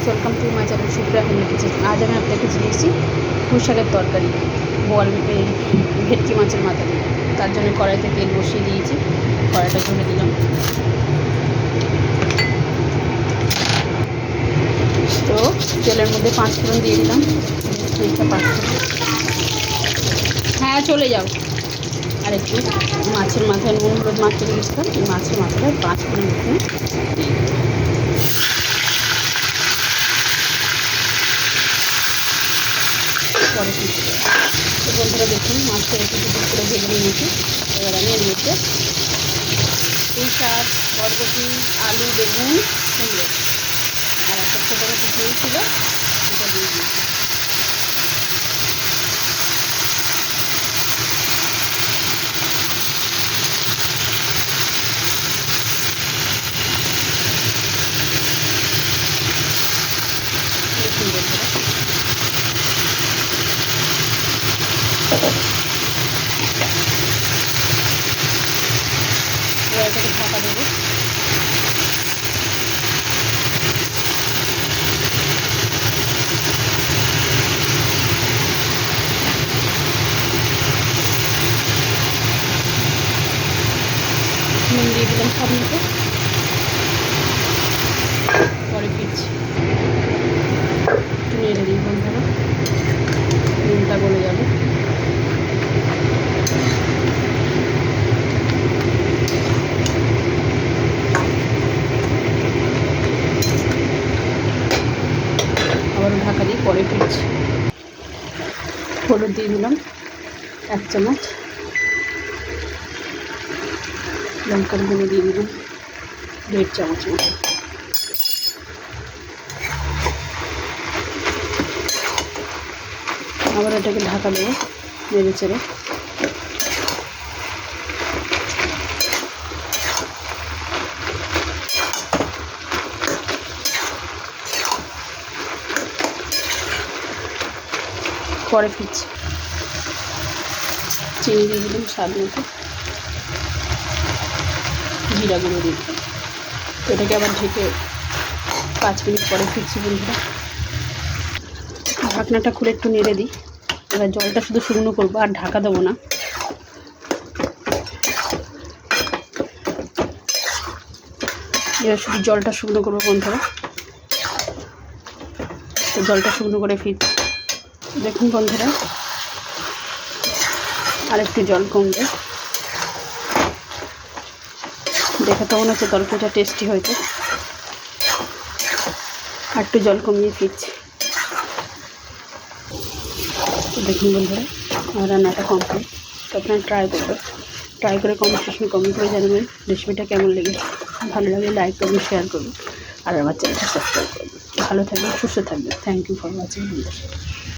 Welcome to my channel Supriya healthy kitchen. আজ আমি আপনাকে দিয়েছি পুঁই শাকের তরকারি বোয়াল ভেটকি মাছের মাথা দিয়ে। তার জন্য কড়াইতে তেল বসিয়ে দিয়েছি, কড়াইটা ঢেলে দিলাম। তো তেলের মধ্যে 5 ফোড়ন দিয়ে দিলাম। এইটা 5 ফোড়ন, হ্যাঁ চলে যাও। আর একটু মাছের মাথায় নুন হলুদ মাখিয়ে রেখেছিলাম, এই মাছের মাথাটায় 5 ফোড়ন দিয়ে পরে তো বন্ধুরা দেখুন মাছটা একটু করে ভেজে নিয়েছি। এবার আমি এর মধ্যে পুঁই শাক, বরবটি, আলু, বেগুন, কুমড়ো আর একটা ছোটো মতো ঝোল ছিল, সেটা দিয়ে দিয়েছি। দেখুন বন্ধুরা এবার এটাকে ঢাকা দেবো। নুন দিয়ে দিলাম সব মতো, পরে ফিরছি। একটু নেড়ে দিই বন্ধুরা, নুনটা গলে যাবে। আবারও ঢাকা দিই, পরে ফিরছি। হলুদ দিয়ে দিলাম 1 চামচ, লঙ্কার গুঁড়ো দিয়ে দিলাম 1.5 চামচ মতো। আবার এটাকে ঢাকা দেবো, নেড়ে চেড়ে। পরে ফিরছি। চিনি দিয়ে দিলাম স্বাদ মতো, জিরা গুঁড়ো দিয়ে দিলাম। এটাকে আবার ঢেকে 5 মিনিট পরে ফিরছি বন্ধুরা। ঢাকনাটা খুলে একটু নেড়ে দিই। এবার জলটা শুধু শুকনো করবো, আর ঢাকা দেবো না। এবার শুধু জলটা শুকনো করবো বন্ধুরা। তো জলটা শুকনো করে ফিরছি। দেখুন বন্ধুরা আর একটু জল কমবে, দেখে তো মনে হচ্ছে তরকারিটা টেস্টি হয়েছে। আর একটু জল কমিয়ে ফিরছি। তো দেখুন বন্ধুরা আমার রান্নাটা কমপ্লিট। তো আপনারা ট্রাই করে কমেন্ট করে জানাবেন রেসিপিটা কেমন লেগেছে। ভালো লাগলে লাইক করবেন, শেয়ার করবেন, আর আমার চ্যানেলটা সাবস্ক্রাইব করবেন। ভালো থাকবেন, সুস্থ থাকবেন। থ্যাংক ইউ ফর ওয়াচিং বন্ধুরা।